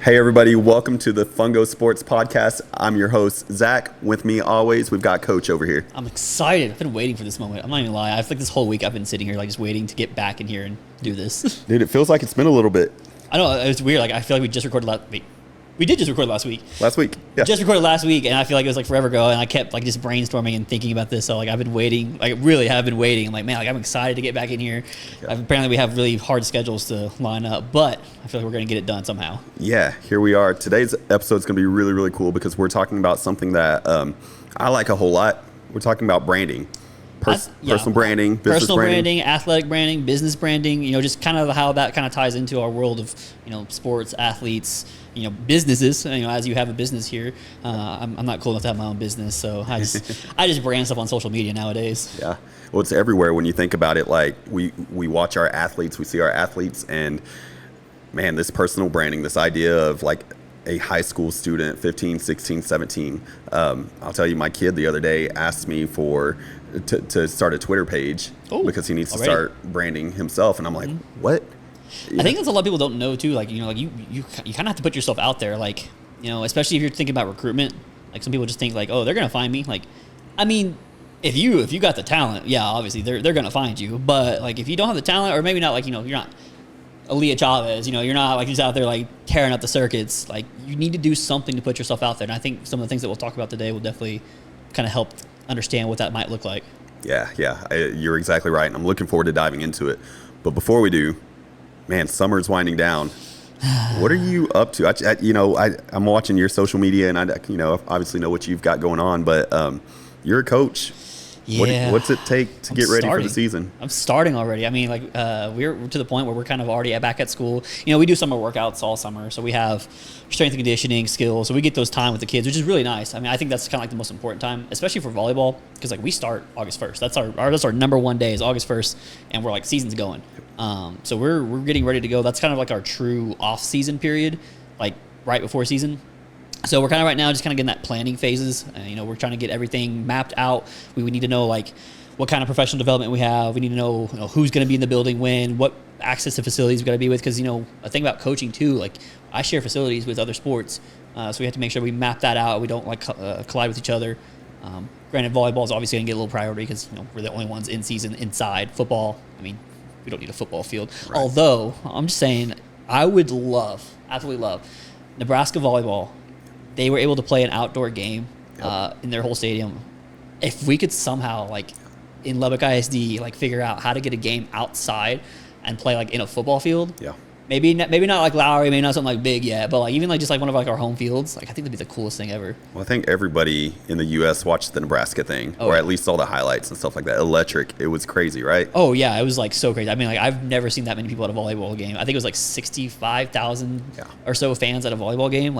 Hey everybody, welcome to the Fungo Sports Podcast. I'm your host, Zach. With me always, we've got Coach over here. I'm excited. I've been waiting for this moment. I'm not even lying. I feel like this whole week I've been sitting here just waiting to get back in here and do this. Dude, it feels like it's been a little bit. I know, it's weird. I feel like we just recorded last week. We did just record last week. Last week, yeah. Just recorded last week, and I feel like it was forever ago, and I kept just brainstorming and thinking about this. So I've been waiting. Really have been waiting. I'm like, man, I'm excited to get back in here. Yeah. Apparently we have really hard schedules to line up, but I feel like we're going to get it done somehow. Yeah, here we are. Today's episode is going to be really, really cool because we're talking about something that I like a whole lot. We're talking about branding. Personal branding, business personal branding, athletic branding, business branding, just kind of how that kind of ties into our world of, sports, athletes, businesses, as you have a business here. I'm not cool enough to have my own business, so I just brand stuff on social media nowadays. Yeah. Well, it's everywhere when you think about it. Like we watch our athletes, we see our athletes, and man, this personal branding, this idea of like a high school student, 15, 16, 17. I'll tell you, my kid the other day asked me to start a Twitter page because he needs to start branding himself. And I'm like, what? I think that's a lot of people don't know too. You kind of have to put yourself out there. Especially if you're thinking about recruitment, some people just think they're going to find me. If you got the talent, yeah, obviously they're going to find you. But if you don't have the talent, or maybe not, you're not Aaliyah Chavez, you're not just out there tearing up the circuits. You need to do something to put yourself out there. And I think some of the things that we'll talk about today will definitely kind of help understand what that might look like. Yeah, you're exactly right. And I'm looking forward to diving into it. But before we do, man, summer's winding down. What are you up to? I'm watching your social media, and I obviously know what you've got going on. But you're a coach. Yeah. What's it take to get ready for the season? I'm starting already. We're to the point where we're kind of already back at school. We do summer workouts all summer, so we have strength and conditioning, skills. So we get those time with the kids, which is really nice. I think that's kind of the most important time, especially for volleyball, because we start August 1st. That's our number one day is August 1st, and we're season's going. So we're getting ready to go. That's kind of our true off season period, right before season. So we're kind of right now just kind of getting that planning phases. We're trying to get everything mapped out. We need to know what kind of professional development we have. We need to know, who's going to be in the building when, what access to facilities we got to be with. Because a thing about coaching too, I share facilities with other sports, so we have to make sure we map that out. We don't collide with each other. Granted, volleyball is obviously going to get a little priority because we're the only ones in season inside. Football, we don't need a football field. Right. Although I'm just saying, I would absolutely love Nebraska volleyball. They were able to play an outdoor game in their whole stadium. If we could somehow, in Lubbock ISD, figure out how to get a game outside and play in a football field. Yeah. Maybe not Lowry, maybe not something big yet, but even just one of our home fields. I think that'd be the coolest thing ever. Well, I think everybody in the U.S. watched the Nebraska thing, or at least all the highlights and stuff like that. Electric. It was crazy, right? Oh yeah, it was so crazy. I've never seen that many people at a volleyball game. I think it was 65,000 or so fans at a volleyball game.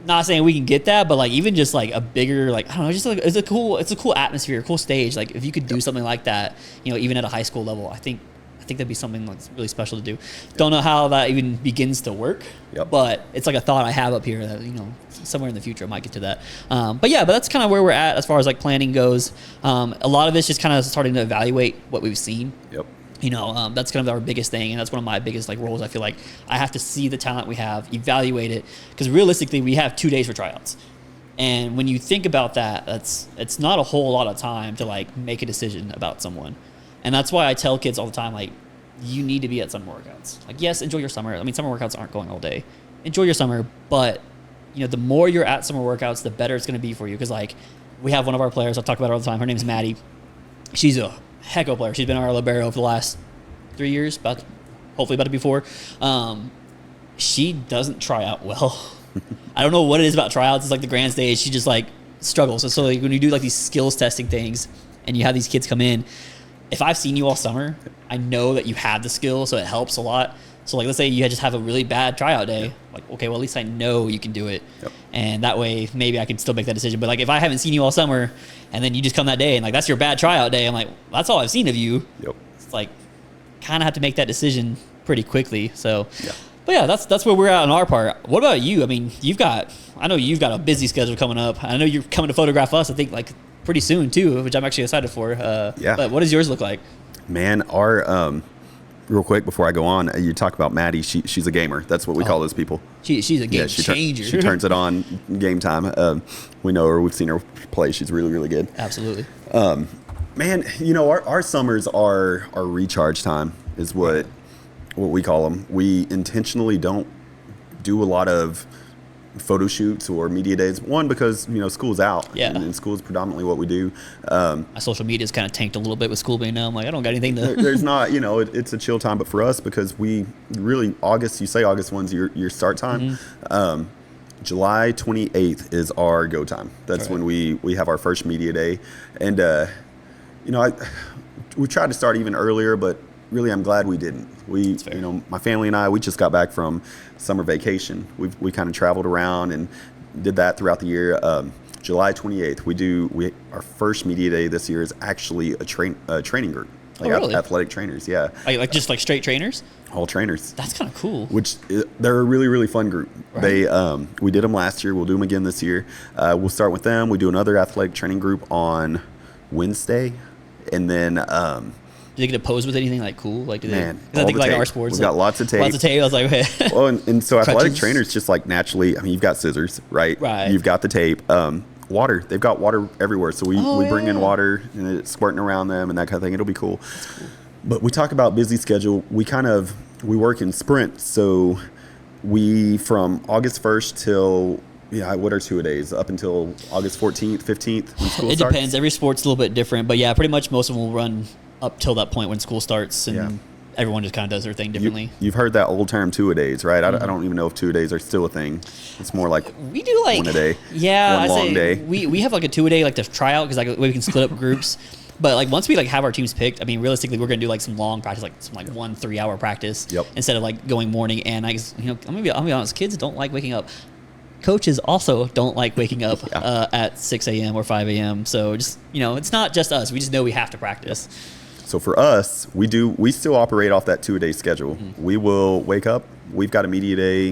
Not saying we can get that, but even just a bigger, I don't know, just it's a cool atmosphere, a cool stage. If you could do something like that, even at a high school level, I think that'd be something that's really special to do. Don't know how that even begins to work, but it's a thought I have up here that somewhere in the future I might get to that. But that's kind of where we're at as far as planning goes. A lot of it's just kind of starting to evaluate what we've seen. Yep. That's kind of our biggest thing, and that's one of my biggest roles. I feel I have to see the talent we have, evaluate it, because realistically we have 2 days for tryouts, and when you think about that, it's not a whole lot of time to make a decision about someone. And that's why I tell kids all the time, you need to be at summer workouts. Yes, enjoy your summer. Summer workouts aren't going all day. Enjoy your summer, but the more you're at summer workouts, the better it's going to be for you. Because we have one of our players, I'll talk about her all the time. Her name's Maddie. She's a heck of a player. She's been our libero for the last 3 years, hopefully about to be 4. She doesn't try out well. I don't know what it is about tryouts. It's the grand stage. She just struggles. So when you do these skills testing things and you have these kids come in, if I've seen you all summer, I know that you have the skill, so it helps a lot. So let's say you just have a really bad tryout day. Okay, well at least I know you can do it. Yep. And that way maybe I can still make that decision. But if I haven't seen you all summer and then you just come that day and that's your bad tryout day, I'm that's all I've seen of you. Yep. It's kind of have to make that decision pretty quickly. So but that's where we're at on our part. What about you? I know you've got a busy schedule coming up. I know you're coming to photograph us, I think pretty soon too, which I'm actually excited for. But what does yours look like? Man, our real quick before I go on, you talk about Maddie. She's a gamer. That's what we call those people. She's a game changer. She turns it on game time. We know her. We've seen her play. She's really, really good. Absolutely. Man, our summers are our recharge time is what we call them. We intentionally don't do a lot of photo shoots or media days. One, because school's out, and school is predominantly what we do. My social media's kind of tanked a little bit with school being now. I'm like, I don't got anything to. There's not, it's a chill time, but for us, because we really August 1's your start time. July 28th is our go time. That's when we have our first media day, and we tried to start even earlier, but really, I'm glad we didn't. My family and I, we just got back from summer vacation. We kind of traveled around and did that throughout the year. July 28th, our first media day this year is actually a training group, like really? Athletic trainers. Yeah, like just like straight trainers. All trainers. That's kind of cool. They're a really, really fun group. Right. We did them last year. We'll do them again this year. We'll start with them. We do another athletic training group on Wednesday, and then. Do they get to pose with anything like cool? Like, do they? Man, I think like our sports, we've got lots of tape. Lots of tape. I was like, well, and so athletic Crutches. trainers just like naturally. I mean, you've got scissors, right? Right. You've got the tape. Water. They've got water everywhere. So we bring in water and it's squirting around them and that kind of thing. It'll be cool. That's cool. But we talk about busy schedule. We work in sprints. So we from August 1st till. Yeah, what are 2 days? Up until August 14th, 15th when school starts? It depends. Every sport's a little bit different. But yeah, pretty much most of them will run up till that point when school starts. And everyone just kind of does their thing differently. You've heard that old term 2-a-days, right? I don't even know if 2-a-days are still a thing. It's more like we do like 1 a day. Yeah, one long day. We have like a 2-a-day like to try out because like we can split up groups. But like once we like have our teams picked, I mean realistically we're gonna do like some long practice, like some like 1 3-hour practice instead of like going morning. And I guess I'm gonna be honest, kids don't like waking up. Coaches also don't like waking up at 6 a.m. or 5 a.m. So just it's not just us. We just know we have to practice. So for us, we still operate off that 2-a-day schedule. Mm-hmm. We will wake up. We've got a media day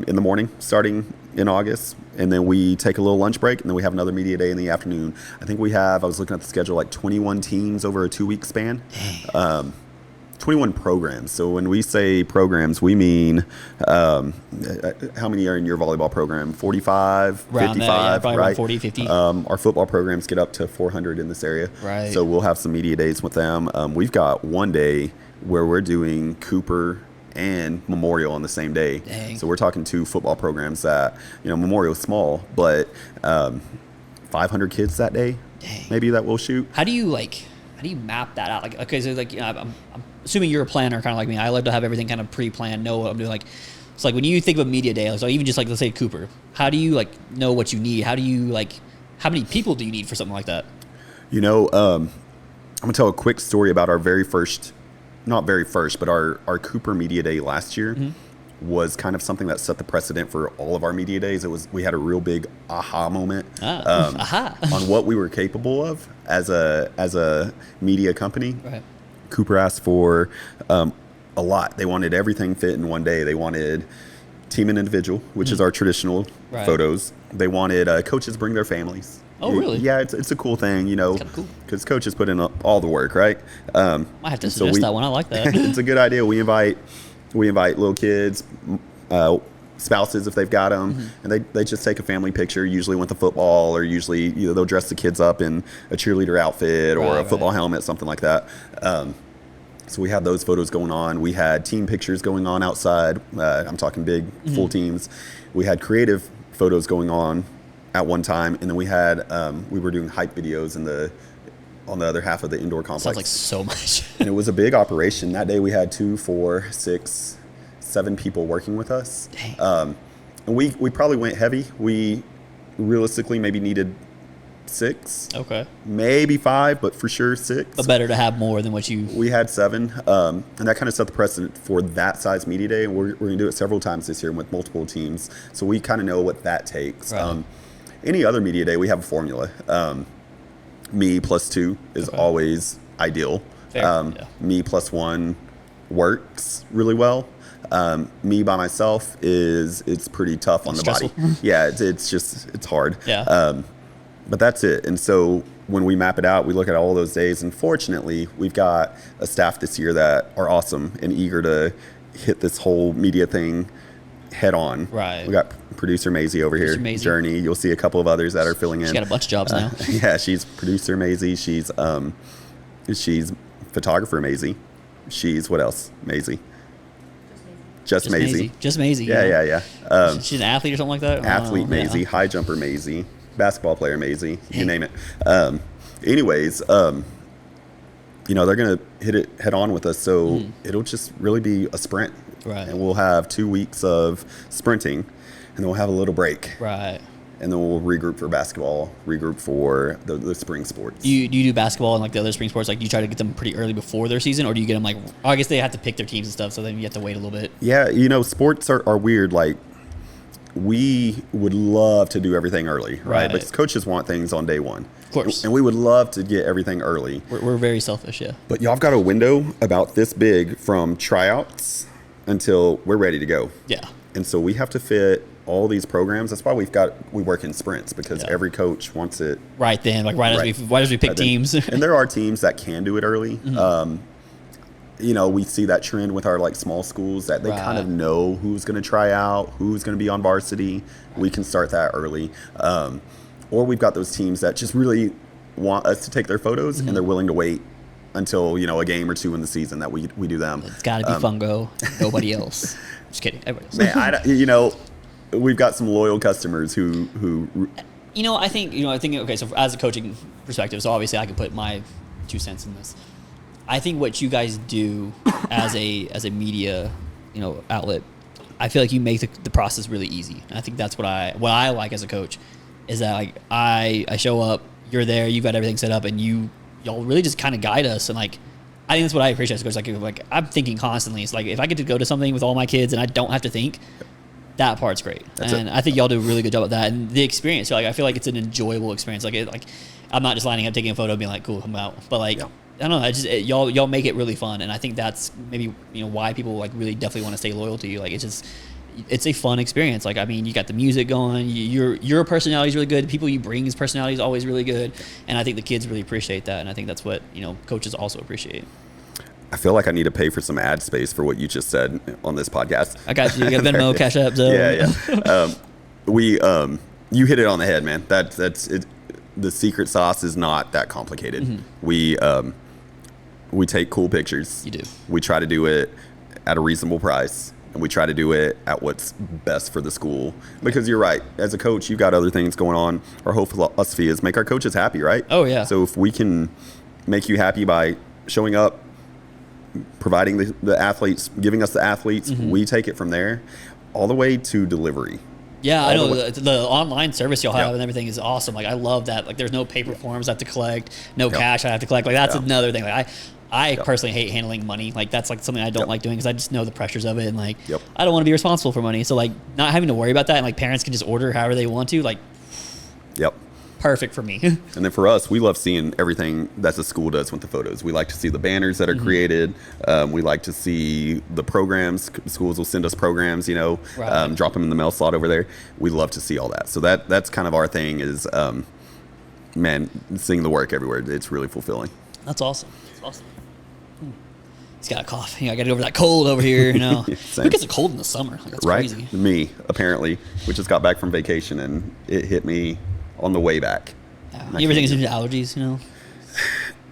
in the morning starting in August, and then we take a little lunch break, and then we have another media day in the afternoon. I think I was looking at the schedule, like 21 teams over a 2-week span. 21 programs. So when we say programs, we mean how many are in your volleyball program? 45, 55, right? Around 40, 50. Our football programs get up to 400 in this area. Right. So we'll have some media days with them. We've got one day where we're doing Cooper and Memorial on the same day. Dang. So we're talking 2 football programs that, Memorial's small, but 500 kids that day. Dang. Maybe that we'll shoot. How do you map that out? Like, okay, so like I'm assuming you're a planner kind of like me. I love to have everything kind of pre-planned, know what I'm doing. Like, so like when you think of a media day, so even just like let's say Cooper, how do you like know what you need? How do you how many people do you need for something like that? I'm gonna tell a quick story about our not very first, but our Cooper media day last year was kind of something that set the precedent for all of our media days. We had a real big aha moment on what we were capable of as a media company. Right. Cooper asked for a lot. They wanted everything fit in one day. They wanted team and individual, which is our traditional photos. They wanted coaches bring their families. Oh, really? Yeah, it's a cool thing, It's kind of cool. because coaches put in all the work, right? I have to suggest that one. I like that. It's a good idea. We invite little kids, spouses if they've got them, and they just take a family picture, usually with the football, or usually they'll dress the kids up in a cheerleader outfit or a football helmet, something like that. So we had those photos going on. We had team pictures going on outside. I'm talking big, full teams. We had creative photos going on at one time, and then we were doing hype videos on the other half of the indoor complex. Sounds like so much. And it was a big operation. That day we had 2, 4, 6, 7 people working with us. Dang. And we probably went heavy. We realistically maybe needed 6. Okay. Maybe 5, but for sure 6. But better to have more than what you... We had 7. And that kind of set the precedent for that size media day. And we're going to do it several times this year with multiple teams. So we kind of know what that takes. Right. Any other media day, we have a formula. Me plus 2 is always ideal. Me plus 1 works really well. Me by myself it's pretty tough on the Stressful. body. Yeah, it's hard. Yeah. But that's it. And so when we map it out, we look at all those days, and fortunately, we've got a staff this year that are awesome and eager to hit this whole media thing head on. Right. We got producer Maisie over here, Maisie. Journey. You'll see a couple of others that are filling in. She's got a bunch of jobs now. Yeah, she's producer Maisie. She's photographer Maisie. She's what else? Maisie. Just Maisie. Just Maisie. Yeah. She's an athlete or something like that? Athlete Maisie, Yeah. high jumper Maisie, basketball player Maisie, you name it. Anyways, they're going to hit it head on with us. So it'll just really be a sprint. Right. And we'll have 2 weeks of sprinting, and then we'll have a little break. Right. And then we'll regroup for basketball, regroup for the spring sports. Do you do basketball and like the other spring sports? Like, do you try to get them pretty early before their season, or do you get them like? Oh, I guess they have to pick their teams and stuff, so then you have to wait a little bit. Yeah, sports are weird. Like, we would love to do everything early, right? Because coaches want things on day one. Of course. And we would love to get everything early. We're very selfish, yeah. But y'all have got a window about this big from tryouts until we're ready to go. Yeah. And so we have to fit all these programs. That's why we work in sprints, because every coach wants it right then, like right as we pick teams. And there are teams that can do it early. We see that trend with our like small schools that they kind of know who's going to try out, who's going to be on varsity. We can start that early. Or we've got those teams that just really want us to take their photos and they're willing to wait until, a game or two in the season that we do them. It's got to be Fungo, nobody else. Just kidding. Everybody else. Man, we've got some loyal customers who I think okay, so as a coaching perspective, so obviously I can put my 2 cents in this. I think what you guys do as a media, outlet, I feel like you make the process really easy. And I think that's what I like as a coach, is that like I show up, you're there, you've got everything set up, and y'all really just kind of guide us. And like, I think that's what I appreciate as a coach. Like I'm thinking constantly. It's like if I get to go to something with all my kids and I don't have to think, that part's great. I think y'all do a really good job at that. And the experience, like I feel like it's an enjoyable experience. Like I'm not just lining up, taking a photo, being like, cool, I'm out. But like, I don't know, y'all make it really fun. And I think that's maybe why people like really definitely want to stay loyal to you. Like it's a fun experience. Like, I mean, you got the music going, your personality is really good. People you bring, his personality is always really good. And I think the kids really appreciate that. And I think that's what, coaches also appreciate. I feel like I need to pay for some ad space for what you just said on this podcast. I got you. You got Venmo, Cash App, Zelle. Yeah. You hit it on the head, man. That's it. The secret sauce is not that complicated. Mm-hmm. We take cool pictures. You do. We try to do it at a reasonable price, and we try to do it at what's best for the school. Because you're right, as a coach, you've got other things going on. Our whole philosophy is make our coaches happy, right? Oh yeah. So if we can make you happy by showing up, providing the athletes, giving us the athletes, we take it from there all the way to delivery. Yeah, I know the online service y'all have and everything is awesome. Like I love that. Like there's no paper forms I have to collect, no cash I have to collect. Like that's another thing. Like I personally hate handling money. Like that's like something I don't like doing because I just know the pressures of it, and like I don't want to be responsible for money. So like not having to worry about that, and like parents can just order however they want to. Like perfect for me. And then for us, we love seeing everything that the school does with the photos. We like to see the banners that are created. We like to see the programs. Schools will send us programs, drop them in the mail slot over there. We love to see all that. So that's kind of our thing is, seeing the work everywhere. It's really fulfilling. That's awesome. That's awesome. He's got a cough. I got to get over that cold over here. Who gets a cold in the summer? Like, that's crazy. Me, apparently. We just got back from vacation and it hit me on the way back. You ever think it's due to allergies,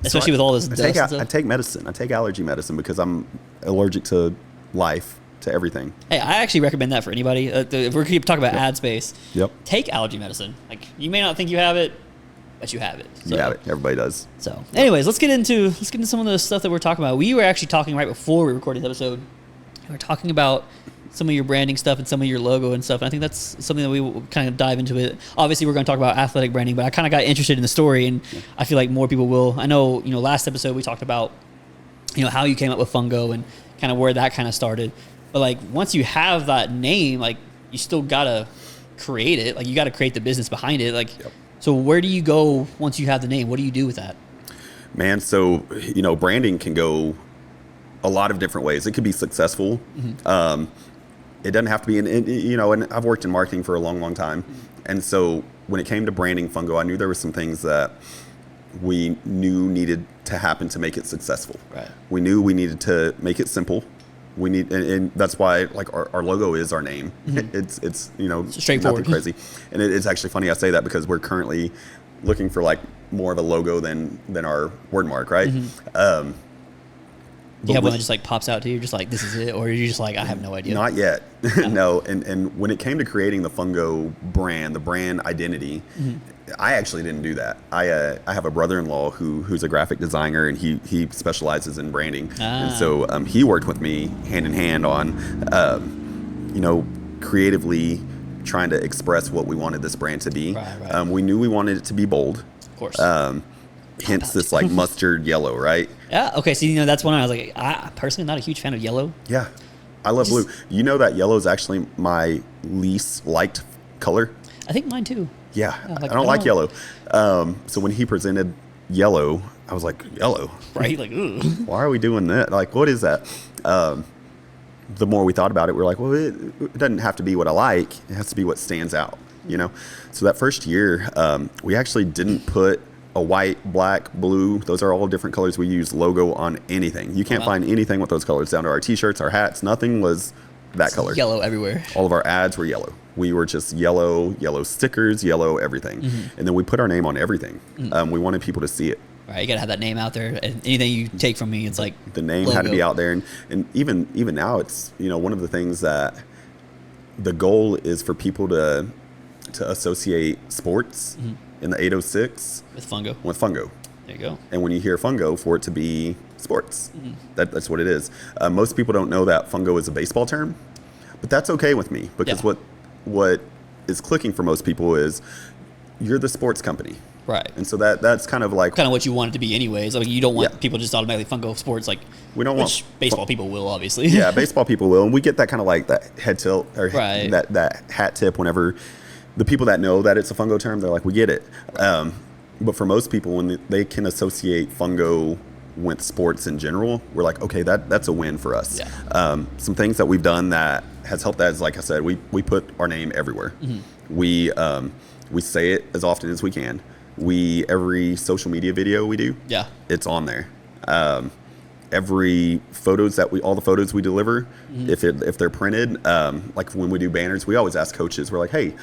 Especially with all this dust and stuff? I take medicine. I take allergy medicine because I'm allergic to life, to everything. Hey, I actually recommend that for anybody. If we're keep talking about ad space, take allergy medicine. Like you may not think you have it, but you have it. So, you have it. Everybody does. So, anyways, let's get into some of the stuff that we're talking about. We were actually talking right before we recorded this episode. We were talking about some of your branding stuff and some of your logo and stuff. And I think that's something that we will kind of dive into it. Obviously, we're going to talk about athletic branding, but I kind of got interested in the story, and I feel like more people will. I know, last episode we talked about, how you came up with Fungo and kind of where that kind of started. But like once you have that name, like you still got to create it. Like you got to create the business behind it. Like, so where do you go once you have the name? What do you do with that? Man, so, branding can go a lot of different ways. It could be successful. It doesn't have to be, and I've worked in marketing for a long, long time. And so when it came to branding Fungo, I knew there were some things that we knew needed to happen to make it successful. Right. We knew we needed to make it simple. We need, and that's why like our logo is our name. It's straightforward. nothing crazy. And it's actually funny I say that because we're currently looking for like more of a logo than our word mark, right? Do you have one that just like pops out to you, just like this is it, or are you just like I have no idea? Not yet. No. And when it came to creating the Fungo brand, the brand identity, I actually didn't do that. I have a brother-in-law who's a graphic designer, and he specializes in branding, and so he worked with me hand in hand on creatively trying to express what we wanted this brand to be. Right. We knew we wanted it to be bold. Of course. Hence this like mustard yellow, right? Yeah. Okay. So that's one I was like, I personally not a huge fan of yellow. Yeah, I love blue. You know that yellow is actually my least liked color. I think mine too. Yeah, I don't like yellow. So when he presented yellow, I was like, yellow, right? Like, ooh. Why are we doing that? Like, what is that? The more we thought about it, we were like, well, it doesn't have to be what I like. It has to be what stands out, So that first year, we actually didn't put a white, black, blue. Those are all different colors we use logo on anything. You can't find anything with those colors down to our T-shirts, our hats. Nothing was that color. Yellow everywhere. All of our ads were yellow. We were just yellow stickers, yellow everything. And then we put our name on everything. We wanted people to see it. Right, you gotta have that name out there. And anything you take from me, it's like the name logo. had to be out there. And even now, it's one of the things that the goal is for people to associate sports in the 806 with Fungo. There you go. And when you hear Fungo, for it to be sports, that's what it is. Most people don't know that Fungo is a baseball term, but that's okay with me because what is clicking for most people is you're the sports company. Right. And so that's kind of what you want it to be anyways. I mean, you don't want people just automatically Fungo sports we don't want baseball people will obviously. Yeah, baseball people will, and we get that kind of like that head tilt or right. that hat tip whenever the people that know that it's a Fungo term, they're like, we get it. But for most people, when they can associate Fungo with sports in general, we're like, okay, that's a win for us. Yeah. Some things that we've done that has helped that is, like I said, we put our name everywhere. We say it as often as we can. Every social media video we do, it's on there. All the photos we deliver, if they're printed, like when we do banners, we always ask coaches, we're like, hey,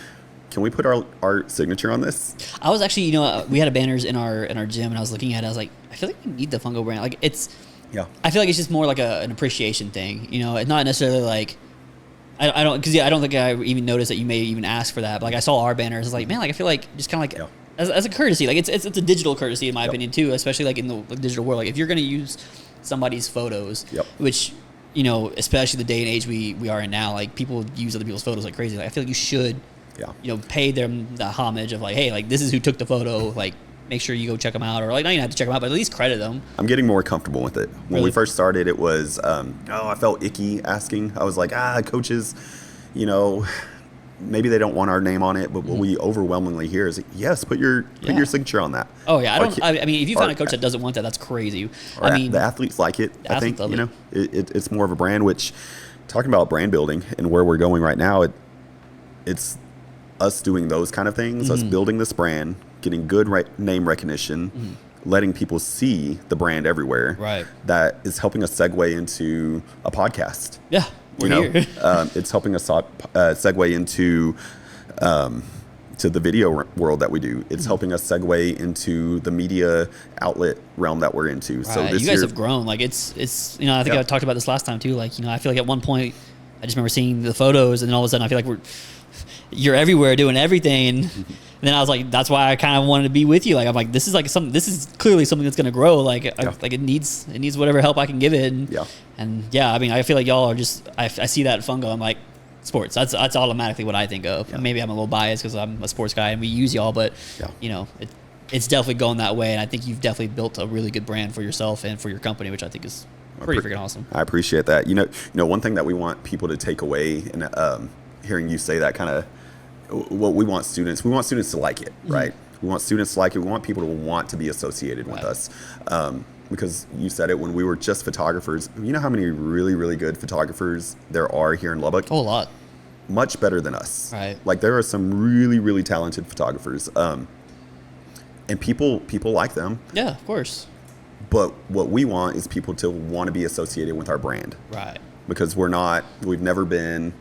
can we put our signature on this? I was actually, we had banners in our gym, and I was looking at it. I was like, I feel like we need the Fungo brand. Like I feel like it's just more like an appreciation thing. It's not necessarily like I don't think I even noticed that you may even ask for that. But like I saw our banners, I was like, man, like I feel like just kind of like as a courtesy, like it's a digital courtesy in my opinion too, especially like in the digital world. Like if you're gonna use somebody's photos, which especially the day and age we are in now, like people use other people's photos like crazy. Like I feel like you should. Pay them the homage of like, hey, like this is who took the photo. Like, make sure you go check them out, or like, not even have to check them out, but at least credit them. I'm getting more comfortable with it. When we first started, it was, I felt icky asking. I was like, coaches, maybe they don't want our name on it, but what we overwhelmingly hear is, yes, put your signature on that. Oh yeah, I mean, if you find a coach that doesn't want that, that's crazy. I mean, the athletes like it. I think it's more of a brand. Which, talking about brand building and where we're going right now, it's us doing those kind of things, us building this brand, getting good name recognition, letting people see the brand everywhere. Right. That is helping us segue into a podcast. Yeah, we're here. It's helping us segue into to the video world that we do. It's helping us segue into the media outlet realm that we're into. Right. So this you guys have grown. Like it's I think I talked about this last time too. Like I feel like at one point I just remember seeing the photos, and then all of a sudden I feel like you're everywhere doing everything, and then I was like, that's why I kind of wanted to be with you. Like I'm like, this is clearly something that's gonna grow. Like it needs whatever help I can give it. And I mean, I feel like y'all are just I see that at Fungo. I'm like, sports. That's automatically what I think of. Maybe I'm a little biased because I'm a sports guy and we use y'all, but it's definitely going that way. And I think you've definitely built a really good brand for yourself and for your company, which I think is pretty freaking awesome. I appreciate that. One thing that we want people to take away, and hearing you say that kind of. What we want students to like it, right? We want students to like it. We want people to want to be associated with us. Because you said it, when we were just photographers, you know how many really, really good photographers there are here in Lubbock? A whole lot. Much better than us. Right. Like there are some really, really talented photographers. and people like them. Yeah, of course. But what we want is people to want to be associated with our brand. Right. Because we've never been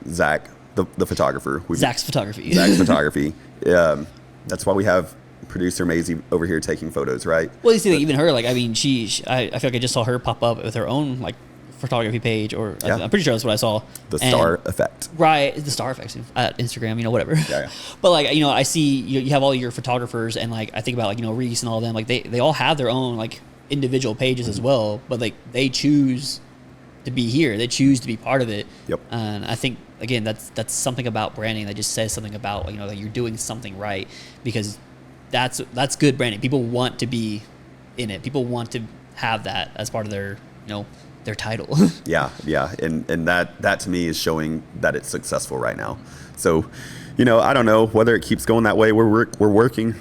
Zach, the photographer. Zach's photography. Zach's photography. That's why we have producer Maisie over here taking photos, right? Well, you see, like, even her, like, I mean, I feel like I just saw her pop up with her own, like, photography page, or Yeah. I'm pretty sure that's what I saw. The star effect. Right, the star effects at Instagram, whatever. Yeah. But like, I see you have all your photographers, and like I think about, like, Reese and all of them, like they all have their own like individual pages as well, but like they choose to be here, they choose to be part of it. Yep. And I think, again, that's something about branding that just says something about, that you're doing something right, because that's good branding. People want to be in it. People want to have that as part of their their title. Yeah, and that to me is showing that it's successful right now. So, I don't know whether it keeps going that way. We're working.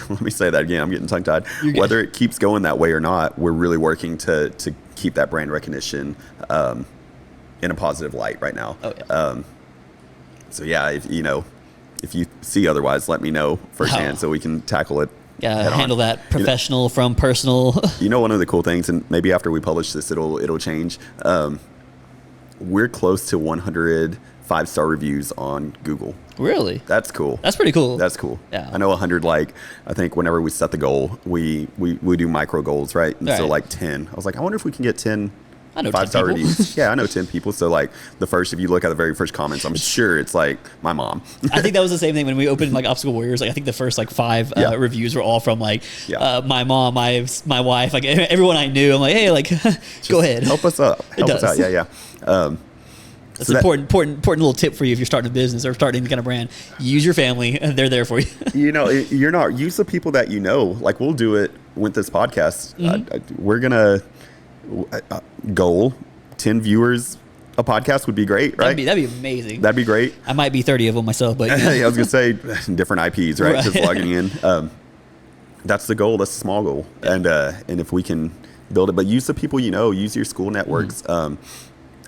Let me say that again. I'm getting tongue tied. Whether it keeps going that way or not, we're really working to keep that brand recognition in a positive light right now. Oh, yeah. So yeah, if you see otherwise, let me know firsthand so we can tackle it. Yeah, handle that professional from personal. One of the cool things, and maybe after we publish this, it'll change. We're close to 100 5-star reviews on Google. Really? That's cool. That's pretty cool. That's cool. Yeah. I know 100. Like, I think whenever we set the goal, we do micro goals, right? And so Right. like 10. I was like, I wonder if we can get 10. I know 5-star 10 people. reviews. Yeah, I know 10 people. So like if you look at the very first comments, I'm sure it's like my mom. I think that was the same thing when we opened like Obstacle Warriors. Like, I think the first like 5 reviews were all from like my mom, my wife, like everyone I knew. I'm like, hey, like go ahead, Help us out. Help us out. Yeah. That's So an important little tip for you if you're starting a business or starting any kind of brand. Use your family; they're there for you. You're not. Use the people that you know. Like, we'll do it with this podcast. We're gonna goal 10 viewers. A podcast would be great, right? That'd be amazing. That'd be great. I might be 30 of them myself, but Yeah, I was gonna say different IPs, right? Right. Just logging in. That's the goal. That's a small goal, and if we can build it, but use the people you know. Use your school networks.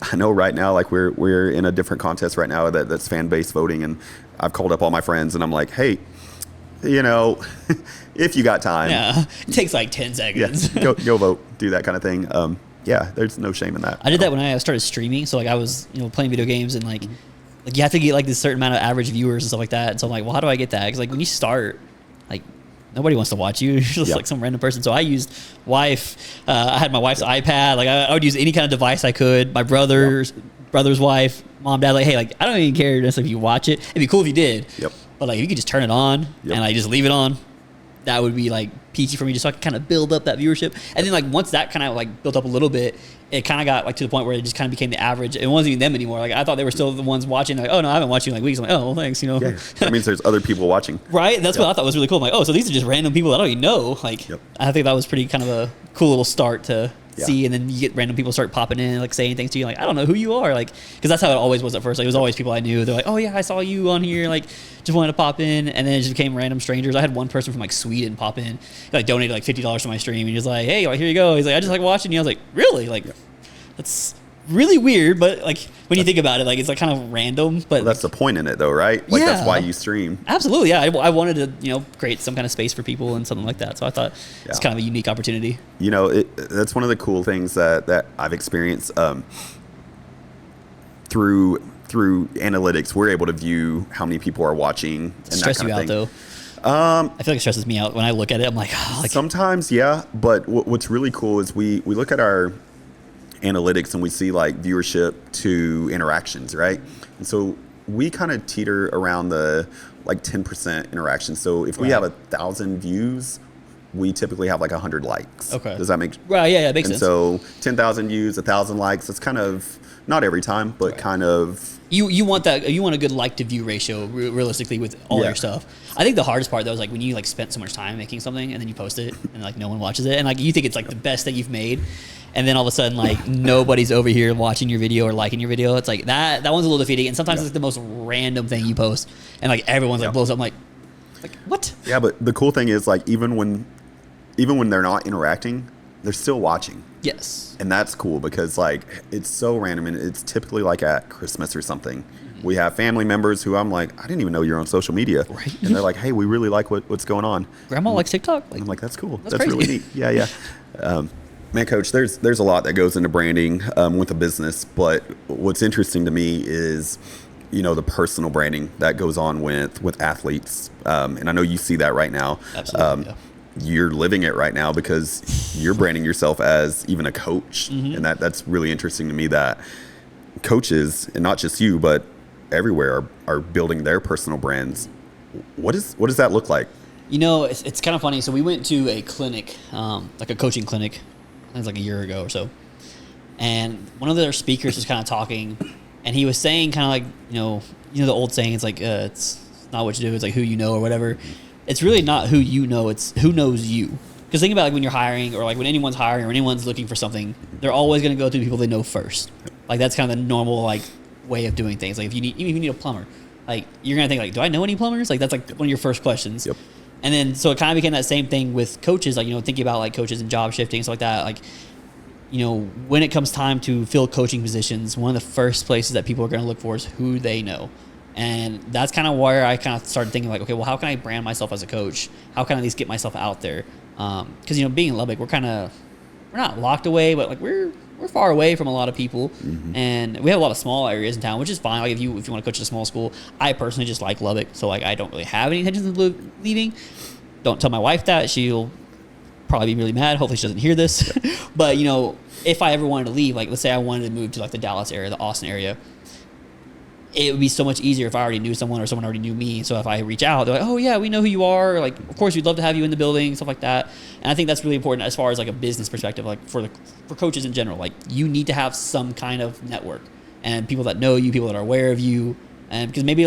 I know right now, like we're in a different contest right now that's fan based voting, and I've called up all my friends, and I'm like, hey, if you got time, yeah, it takes like 10 seconds. yeah, go vote, do that kind of thing. Yeah, there's no shame in that. I did that when I started streaming. So like I was playing video games, and like you have to get like this certain amount of average viewers and stuff like that. And so I'm like, well, how do I get that? Because like when you start, like nobody wants to watch you. You're just like some random person. So I used wife. I had my wife's iPad. Like I would use any kind of device I could. My brother's wife, mom, dad. Like, hey, like I don't even care if you watch it. It'd be cool if you did. Yep. But like if you could just turn it on and like just leave it on, that would be like peachy for me, just so I could kind of build up that viewership. And then like once that kind of like built up a little bit, it kind of got like to the point where it just kind of became the average. It wasn't even them anymore. Like I thought they were still the ones watching. Like, oh no, I haven't watched you in like weeks. I'm like, oh well, thanks. Yeah, that means there's other people watching. Right. That's what I thought was really cool. I'm like, oh, so these are just random people that I don't even know. Like, I think that was pretty kind of a cool little start to see. And then you get random people start popping in, like saying things to you. Like, I don't know who you are. Like, because that's how it always was at first. Like, it was always people I knew. They're like, oh yeah, I saw you on here. Like, just wanted to pop in. And then it just became random strangers. I had one person from like Sweden pop in, like donated like $50 to my stream. And he was like, hey, like, here you go. He's like, I just like watching you. I was like, really? Like, that's really weird, but like when you think about it, like it's like kind of random. But That's the point in it, though, right? Like that's why you stream. Absolutely, yeah. I wanted to, create some kind of space for people and something like that. So I thought it's kind of a unique opportunity. That's one of the cool things that I've experienced through analytics. We're able to view how many people are watching. Does it stress you out though? I feel like it stresses me out when I look at it. I'm like, sometimes, yeah. But what's really cool is we look at our analytics and we see like viewership to interactions, right? And so we kind of teeter around the like 10% interaction. So if we have 1,000 views, we typically have like 100 likes. Okay. Does that make sense? Right? Yeah, it makes sense. So 10,000 views, 1,000 likes. It's kind of not every time, but kind of. You want that? You want a good like to view ratio realistically with all your stuff. I think the hardest part though is like when you like spent so much time making something and then you post it and like no one watches it and like you think it's like the best thing you've made, and then all of a sudden like nobody's over here watching your video or liking your video. It's like that one's a little defeating. And sometimes it's like the most random thing you post and like everyone's like blows up. I'm like what? Yeah, but the cool thing is like even when they're not interacting, they're still watching. Yes. And that's cool because like it's so random and it's typically like at Christmas or something. We have family members who I'm like, I didn't even know you're on social media. Right. And they're like, hey, we really like what's going on. Grandma likes TikTok. I'm like, that's cool. That's crazy. really neat. Yeah. Man, Coach, there's a lot that goes into branding with a business, but what's interesting to me is, the personal branding that goes on with athletes. And I know you see that right now. Absolutely. Yeah. You're living it right now because you're branding yourself as even a coach. And that's really interesting to me that coaches, and not just you, but everywhere are building their personal brands. What does that look like? It's kind of funny. So we went to a clinic, like a coaching clinic, I think it was like a year ago or so. And one of their speakers was kind of talking, and he was saying kind of like, the old saying, it's like, it's not what you do, it's like who you know or whatever. It's really not who you know, it's who knows you. Because think about like when you're hiring, or like when anyone's hiring or anyone's looking for something, they're always going to go to people they know first. Like that's kind of the normal like way of doing things. Like even if you need a plumber, like you're going to think like, do I know any plumbers? Like that's like one of your first questions. Yep. And then so it kind of became that same thing with coaches, like thinking about like coaches and job shifting, stuff like that. Like when it comes time to fill coaching positions, one of the first places that people are going to look for is who they know. And that's kind of where I kind of started thinking like, okay, well, how can I brand myself as a coach? How can I at least get myself out there? Because being in Lubbock, we're not locked away, but like we're far away from a lot of people, and we have a lot of small areas in town, which is fine. Like if you want to coach at a small school, I personally just like Lubbock, so like I don't really have any intentions of leaving. Don't tell my wife that; she'll probably be really mad. Hopefully, she doesn't hear this. But if I ever wanted to leave, like let's say I wanted to move to like the Dallas area, the Austin area, it would be so much easier if I already knew someone or someone already knew me. So if I reach out, they're like, oh yeah, we know who you are. Like, of course, we'd love to have you in the building, stuff like that. And I think that's really important as far as like a business perspective, like for coaches in general. Like you need to have some kind of network and people that know you, people that are aware of you. And because maybe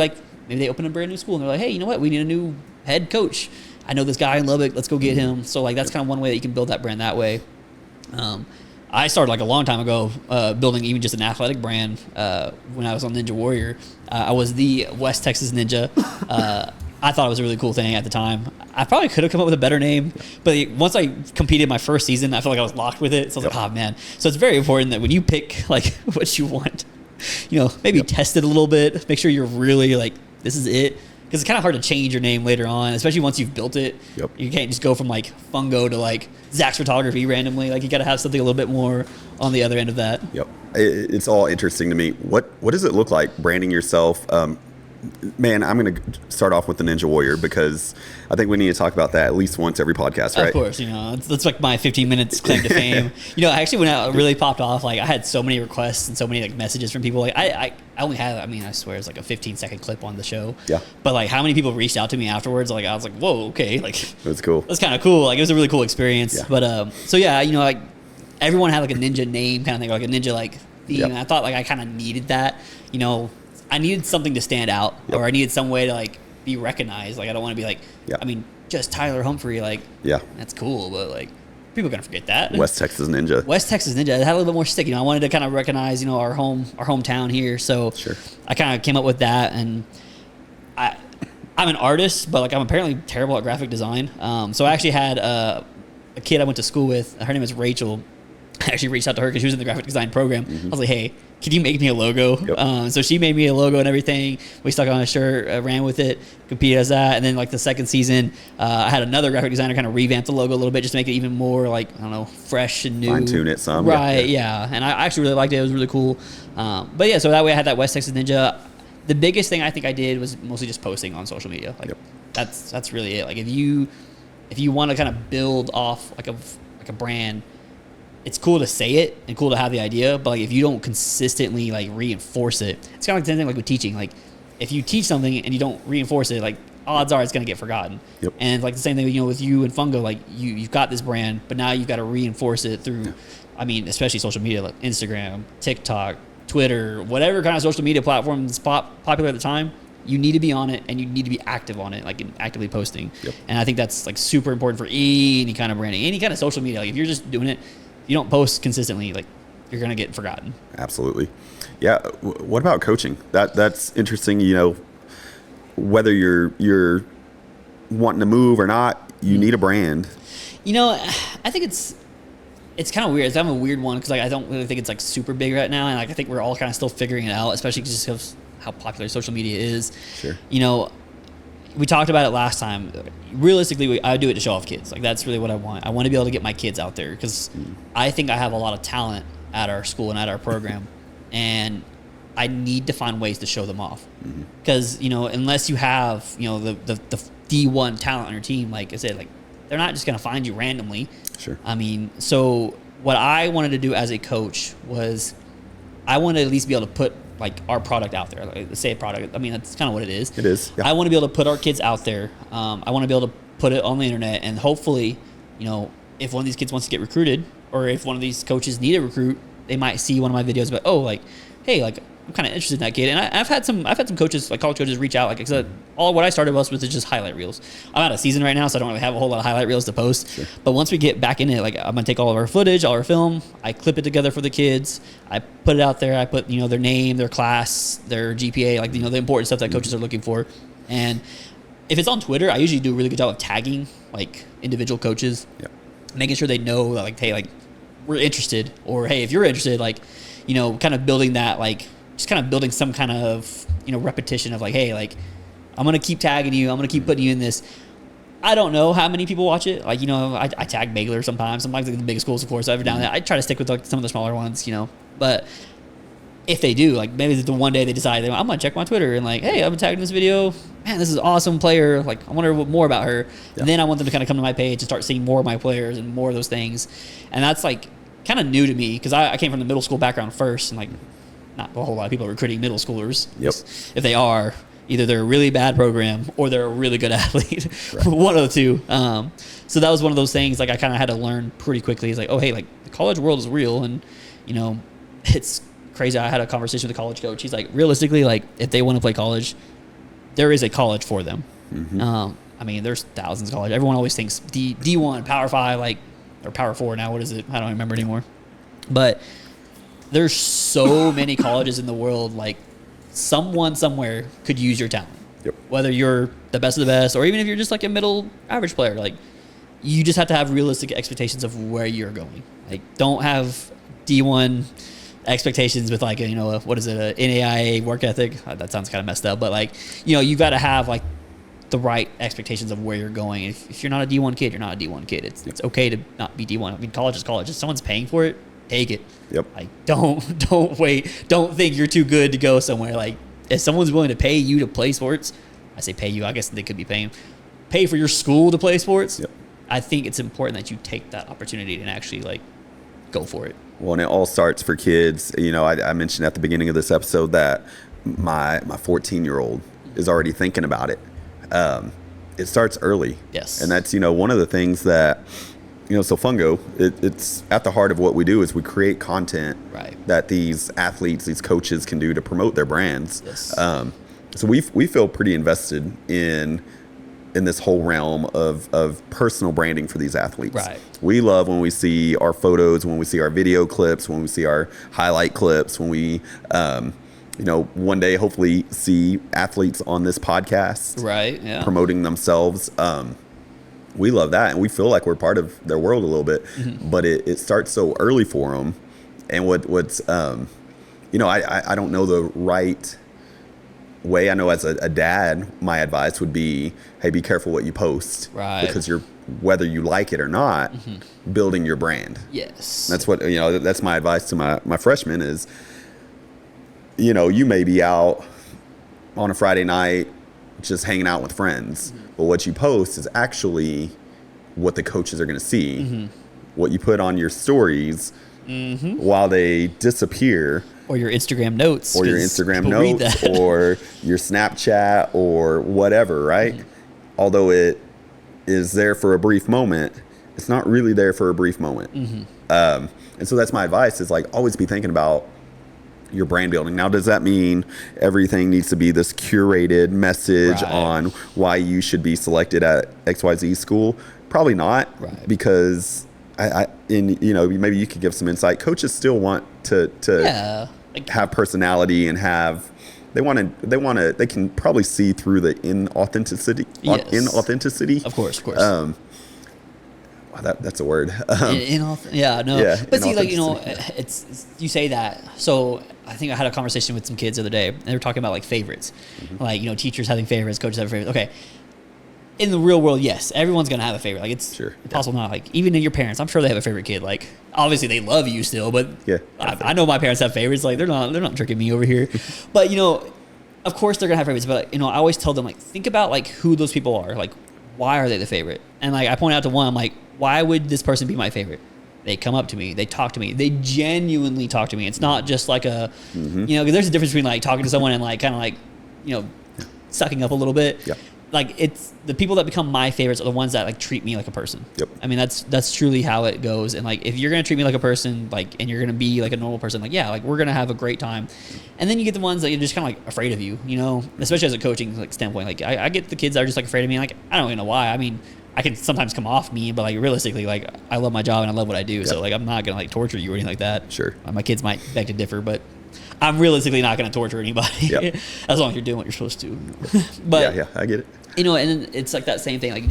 they open a brand new school and they're like, hey, you know what? We need a new head coach. I know this guy in Lubbock. Let's go get him. So like that's kind of one way that you can build that brand that way. I started like a long time ago building even just an athletic brand when I was on Ninja Warrior. I was the West Texas Ninja. I thought it was a really cool thing at the time. I probably could have come up with a better name, but once I competed my first season, I felt like I was locked with it. So I was like, oh man. So it's very important that when you pick like what you want, maybe test it a little bit, make sure you're really like, this is it. Because it's kind of hard to change your name later on, especially once you've built it. Yep. You can't just go from like Fungo to like Zach's Photography randomly. Like you got to have something a little bit more on the other end of that. Yep. It's all interesting to me. What does it look like branding yourself? Man, I'm going to start off with the Ninja Warrior because I think we need to talk about that at least once every podcast, right? Of course, that's like my 15 minutes claim to fame. Actually, when I really popped off, like I had so many requests and so many like messages from people. Like I only had, I swear it's like a 15-second clip on the show. Yeah. But like how many people reached out to me afterwards? Like I was like, whoa, okay, like that's cool. That's kind of cool. Like it was a really cool experience. Yeah. But so yeah, like everyone had like a ninja name kind of thing, like a ninja like theme. Yep. And I thought like I kind of needed that. I needed something to stand out, or I needed some way to like be recognized. Like I don't want to be like, just Tyler Humphrey. Like, that's cool, but like people are gonna forget that. West Texas Ninja. West Texas Ninja. It had a little bit more stick. I wanted to kind of recognize, our hometown here. So sure. I kind of came up with that, and I'm an artist, but like I'm apparently terrible at graphic design. So I actually had a kid I went to school with. Her name is Rachel. I actually reached out to her because she was in the graphic design program. I was like, hey, can you make me a logo? Yep. So she made me a logo and everything. We stuck on a shirt, ran with it, competed as that. And then like the second season, I had another graphic designer kind of revamp the logo a little bit, just to make it even more like, I don't know, fresh and new. Fine tune it some. Right, yeah. And I actually really liked it. It was really cool. But yeah, so that way I had that West Texas Ninja. The biggest thing I think I did was mostly just posting on social media. Like that's really it. Like if you want to kind of build off like a brand, it's cool to say it and cool to have the idea, but like if you don't consistently like reinforce it, it's kind of like the same thing like with teaching. Like if you teach something and you don't reinforce it, like odds are it's going to get forgotten. Yep. And like the same thing, with you and Fungo, like you've got this brand, but now you've got to reinforce it through, especially social media, like Instagram, TikTok, Twitter, whatever kind of social media platform is popular at the time. You need to be on it, and you need to be active on it, like actively posting. Yep. And I think that's like super important for any kind of branding, any kind of social media. Like if you're just doing it, you don't post consistently, like you're going to get forgotten. Absolutely. Yeah. What about coaching? That's interesting. Whether you're wanting to move or not, you need a brand. I think it's kind of weird. It's kind of a weird one because like I don't really think it's like super big right now, and like I think we're all kind of still figuring it out, especially just because how popular social media is. Sure. You know, we talked about it last time. Realistically, I do it to show off kids. Like, that's really what I want. I want to be able to get my kids out there because I think I have a lot of talent at our school and at our program, and I need to find ways to show them off. Because, you know, unless you have, you know, the D1 talent on your team, like I said, like, they're not just going to find you randomly. Sure. I mean, so what I wanted to do as a coach was I wanted to at least be able to put like our product out there. Like, say a product. I mean, that's kind of what it is. It is. Yeah. I want to be able to put our kids out there. I want to be able to put it on the internet, and hopefully, you know, if one of these kids wants to get recruited, or if one of these coaches need a recruit, they might see one of my videos, but like, hey, like, I'm kind of interested in that kid. And I've had some coaches, like college coaches, reach out. Like I said, all what I started was just highlight reels. I'm out of season right now, so I don't really have a whole lot of highlight reels to post. Sure. But once we get back in it, like, I'm gonna take all of our footage, all our film, I clip it together for the kids, I put it out there, I put, you know, their name, their class, their GPA, like, you know, the important stuff that coaches are looking for. And if it's on Twitter, I usually do a really good job of tagging like individual coaches, making sure they know that, like, hey, like, we're interested, or hey, if you're interested, like, you know, kind of building that, like, just kind of building some kind of, you know, repetition of like, hey, like, I'm going to keep tagging you. I'm going to keep putting you in this. I don't know how many people watch it. Like, you know, I tag Baylor sometimes like the big schools, of course, I've down there. I try to stick with like some of the smaller ones, you know, but if they do, like, maybe the one day they decide, I'm going to check my Twitter and like, hey, I've been tagging this video. Man, this is an awesome player. Like, I wonder more about her. Yeah. And then I want them to kind of come to my page and start seeing more of my players and more of those things. And that's like kind of new to me because I came from the middle school background first, and like, not a whole lot of people are recruiting middle schoolers. Yep. If they are, either they're a really bad program or they're a really good athlete. Right. One of the two. So that was one of those things, like, I kind of had to learn pretty quickly. It's like, oh, hey, like, the college world is real. And, you know, it's crazy. I had a conversation with a college coach. He's like, realistically, like, if they want to play college, there is a college for them. I mean, there's thousands of college. Everyone always thinks D1, Power 5, like, or Power 4 now. What is it? I don't remember anymore. But there's so many colleges in the world, like, someone somewhere could use your talent. Yep. Whether you're the best of the best, or even if you're just like a middle average player, like, you just have to have realistic expectations of where you're going. Like, don't have D1 expectations with like, you know, what is it, a NAIA work ethic? That sounds kind of messed up, but like, you know, you've got to have like the right expectations of where you're going. If you're not a D1 kid, you're not a D1 kid. It's okay to not be D1. I mean, college is college. If someone's paying for it, take it. Yep. Like, don't wait. Don't think you're too good to go somewhere. Like, if someone's willing to pay you to play sports, I say pay you, I guess they could be pay for your school to play sports. Yep. I think it's important that you take that opportunity and actually like go for it. Well, and it all starts for kids. You know, I mentioned at the beginning of this episode that my 14-year-old is already thinking about it. It starts early. Yes. And that's, you know, one of the things that, you know, so Fungo, it's at the heart of what we do is we create content that these athletes, these coaches can do to promote their brands. Yes. So we feel pretty invested in this whole realm of personal branding for these athletes. Right. We love when we see our photos, when we see our video clips, when we see our highlight clips, when we, you know, one day hopefully see athletes on this podcast, right? Yeah. Promoting themselves. We love that, and we feel like we're part of their world a little bit. Mm-hmm. But it starts so early for them, and what's you know, I don't know the right way. I know as a dad, my advice would be, hey, be careful what you post, right? Because you're, whether you like it or not, building your brand. Yes. That's what, you know, that's my advice to my freshmen is, you know, you may be out on a Friday night just hanging out with friends, but what you post is actually what the coaches are going to see. What you put on your stories while they disappear, or your Instagram notes, or your Snapchat or whatever, right? Although it is there for a brief moment, it's not really there for a brief moment. And so that's my advice, is like, always be thinking about your brand building. Now, does that mean everything needs to be this curated message on why you should be selected at XYZ school? Probably not, because you know, maybe you could give some insight. Coaches still want to have personality and have, they can probably see through the inauthenticity. Yes. Of course. Wow, that's a word. Yeah, no. Yeah, But see, like, inauthenticity. it's you say that. So I think I had a conversation with some kids the other day, and they were talking about like favorites, like teachers having favorites, coaches having favorites. Okay, in the real world, yes, everyone's gonna have a favorite. Like it's Sure, possible not. Like even in your parents, I'm sure they have a favorite kid. Like obviously they love you still, but Yeah, I know my parents have favorites. Like they're not tricking me over here. But of course they're gonna have favorites. But I always tell them like think about like who those people are. Like why are they the favorite? And like I point out to one, I'm like, why would this person be my favorite? They come up to me, they talk to me, they genuinely talk to me. It's not just like a, 'cause there's a difference between like talking to someone and like kind of like, sucking up a little bit. Yeah. Like it's the people that become my favorites are the ones that like treat me like a person. Yep. I mean that's truly how it goes. And like if you're gonna treat me like a person, like and you're gonna be like a normal person, like yeah, like we're gonna have a great time. And then you get the ones that you're just kind of like afraid of you, especially as a coaching like standpoint. Like I get the kids that are just like afraid of me. Like I don't even know why. I mean, I can sometimes come off mean, but like realistically, like I love my job and I love what I do. Yep. So like I'm not gonna like torture you or anything like that. Sure. My kids might beg to differ, but I'm realistically not gonna torture anybody. Yep. As long as you're doing what you're supposed to. But yeah, I get it. and then it's like that same thing. Like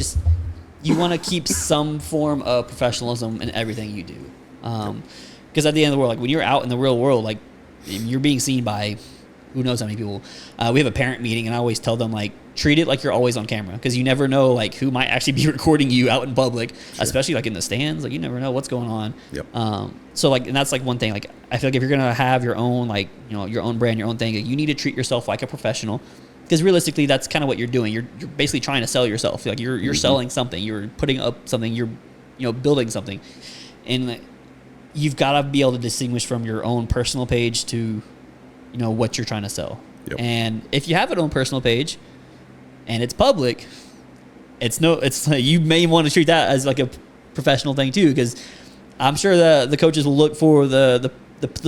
you want to keep some form of professionalism in everything you do. Because at the end of the world, like when you're out in the real world, like you're being seen by who knows how many people. We have a parent meeting, and I always tell them like treat it like you're always on camera, because you never know like who might actually be recording you out in public, sure. Especially like in the stands. Like you never know what's going on. Yep. So like, and that's like one thing. Like I feel like if you're gonna have your own like your own brand, your own thing, like, you need to treat yourself like a professional. Because realistically, that's kind of what you're doing. You're basically trying to sell yourself. Like you're selling something. You're putting up something. You're building something, and you've got to be able to distinguish from your own personal page to what you're trying to sell. Yep. And if you have an own personal page, and it's public, it's like you may want to treat that as like a professional thing too. Because I'm sure the coaches will look for the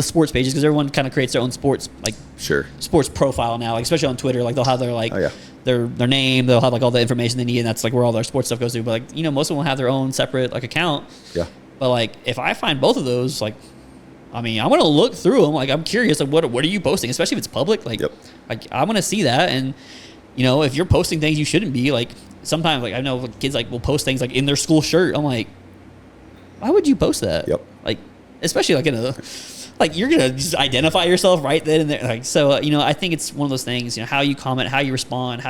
sports pages, because everyone kind of creates their own sports sure sports profile now, like especially on Twitter. Like they'll have their like their name, they'll have like all the information they need, and that's like where all their sports stuff goes to. But like most of them will have their own separate like account. Yeah. But like if I find both of those, like I mean I'm gonna look through them. Like I'm curious, like what are you posting, especially if it's public. Like like I want to see that. And if you're posting things you shouldn't be, like sometimes like I know kids like will post things like in their school shirt. I'm like, why would you post that? Yep. Like especially like in a like you're gonna just identify yourself right then and there. Like so, I think it's one of those things. How you comment, how you respond,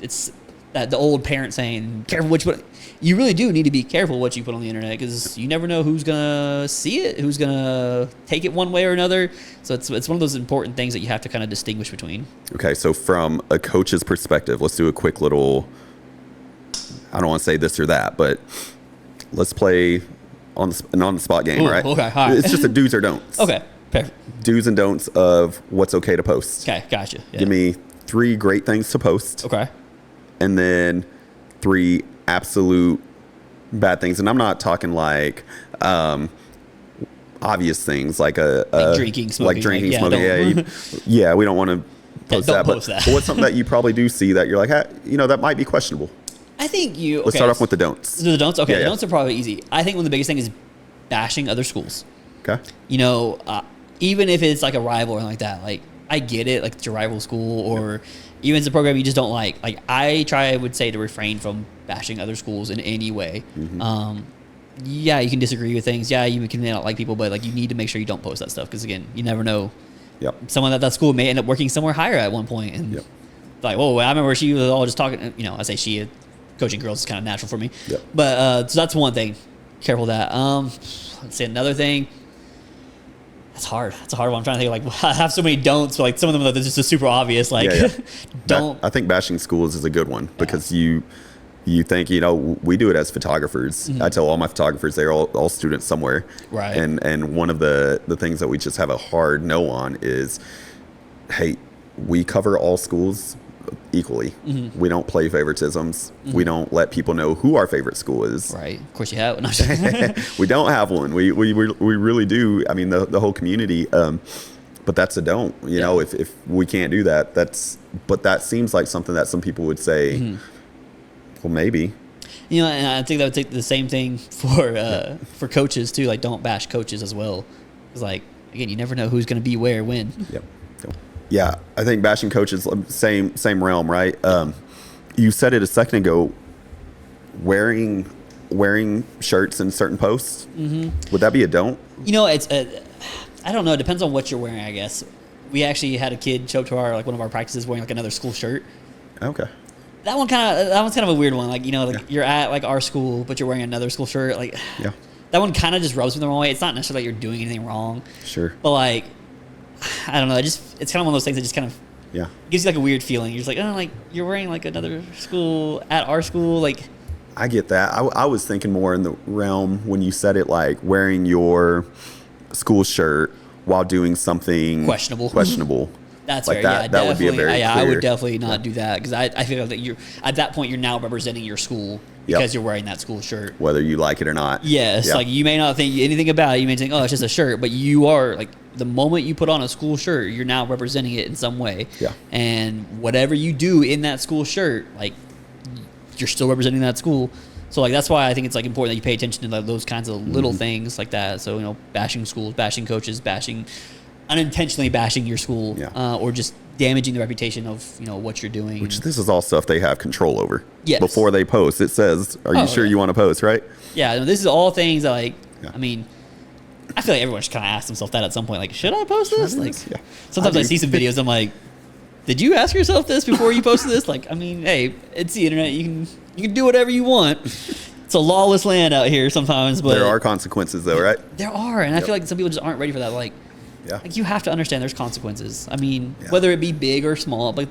it's that the old parent saying, "Careful what you put." You really do need to be careful what you put on the internet, because you never know who's gonna see it, who's gonna take it one way or another. So it's one of those important things that you have to kind of distinguish between. Okay, so from a coach's perspective, let's do a quick little. I don't want to say this or that, but let's play on the spot game. Ooh, right? Okay, all right. It's just a do's or don'ts. Okay, perfect. Do's and don'ts of what's okay to post. Okay, gotcha. Yeah. Give me 3 great things to post. Okay. And then 3 absolute bad things. And I'm not talking like obvious things like like drinking, smoking. Smoking. Yeah, we don't want to post that. But what's something that you probably do see that you're like, that might be questionable? I think Let's start off with the don'ts. The don'ts? Okay, the don'ts are probably easy. I think one of the biggest things is bashing other schools. Okay. Even if it's like a rival or like that, like I get it, like it's your rival school, or even if it's a program you just don't like. Like I would say to refrain from bashing other schools in any way. Mm-hmm. Yeah, you can disagree with things. Yeah, you can not like people, but like you need to make sure you don't post that stuff, because again, you never know. Yep. Someone at that school may end up working somewhere higher at one point, and like, whoa, I remember she was all just talking. I say she, coaching girls is kind of natural for me. Yep. But so that's one thing. Careful of that. Let's say another thing. That's hard. That's a hard one. I'm trying to think. Like I have so many don'ts, but like some of them are just super obvious. Like don't. I think bashing schools is a good one, because you think we do it as photographers. Mm-hmm. I tell all my photographers they're all students somewhere. Right. And one of the things that we just have a hard no on is, hey, we cover all schools equally. Mm-hmm. We don't play favoritisms. Mm-hmm. We don't let people know who our favorite school is. Right. Of course you have. No, we don't have one. We really do. I mean, the whole community. But that's a don't. If we can't do that, but that seems like something that some people would say. Mm-hmm. Well, maybe. And I think that would take the same thing for coaches too. Like, don't bash coaches as well. It's like, again, you never know who's going to be where when. Yep. Yeah, I think bashing coaches, same realm, right? You said it a second ago. Wearing wearing shirts in certain posts? Would that be a don't? You know, I don't know. It depends on what you're wearing, I guess. We actually had a kid show up to one of our practices wearing like another school shirt. Okay. That one's kind of a weird one. Like, you know, like you're at like our school, but you're wearing another school shirt. Like, Yeah. that one kind of just rubs me the wrong way. It's not necessarily that you're doing anything wrong. Sure. But like, I don't know. It's kind of one of those things that just kind of Yeah. gives you like a weird feeling. You're just like, oh, like you're wearing like another school at our school. Like, I get that. I was thinking more in the realm when you said it, like wearing your school shirt while doing something questionable. That's like fair. that. Yeah, that would be a very I clear, would definitely not do that because I feel like that you're at that point you're now representing your school Yep. because you're wearing that school shirt. whether you like it or not. Yes, Yeah. like you may not think anything about it. You may think, oh, it's just a shirt, but you are like the moment you put on a school shirt, you're now representing it in some way. Yeah. And whatever you do in that school shirt, like you're still representing that school. So like that's why I think it's like important that you pay attention to like, those kinds of little things like that. So, you know, bashing schools, bashing coaches, unintentionally bashing your school, Yeah. or just damaging the reputation of, you know, what you're doing. Which this is all stuff they have control over. Yes. Before they post, it says, "Are you sure yeah. you want to post?" Right? Yeah, no, this is all things that like, Yeah. I mean, I feel like everyone should kind of ask themselves that at some point. Like, should I post this? I do Like, this? Yeah. sometimes I I do. see some videos. I'm like, did you ask yourself this before you posted this? Like, I mean, hey, it's the internet. You can do whatever you want. It's a lawless land out here sometimes, but There are consequences, though, right? there are, and I Yep. feel like some people just aren't ready for that. Like Yeah. you have to understand there's consequences. I mean, Yeah. whether it be big or small, but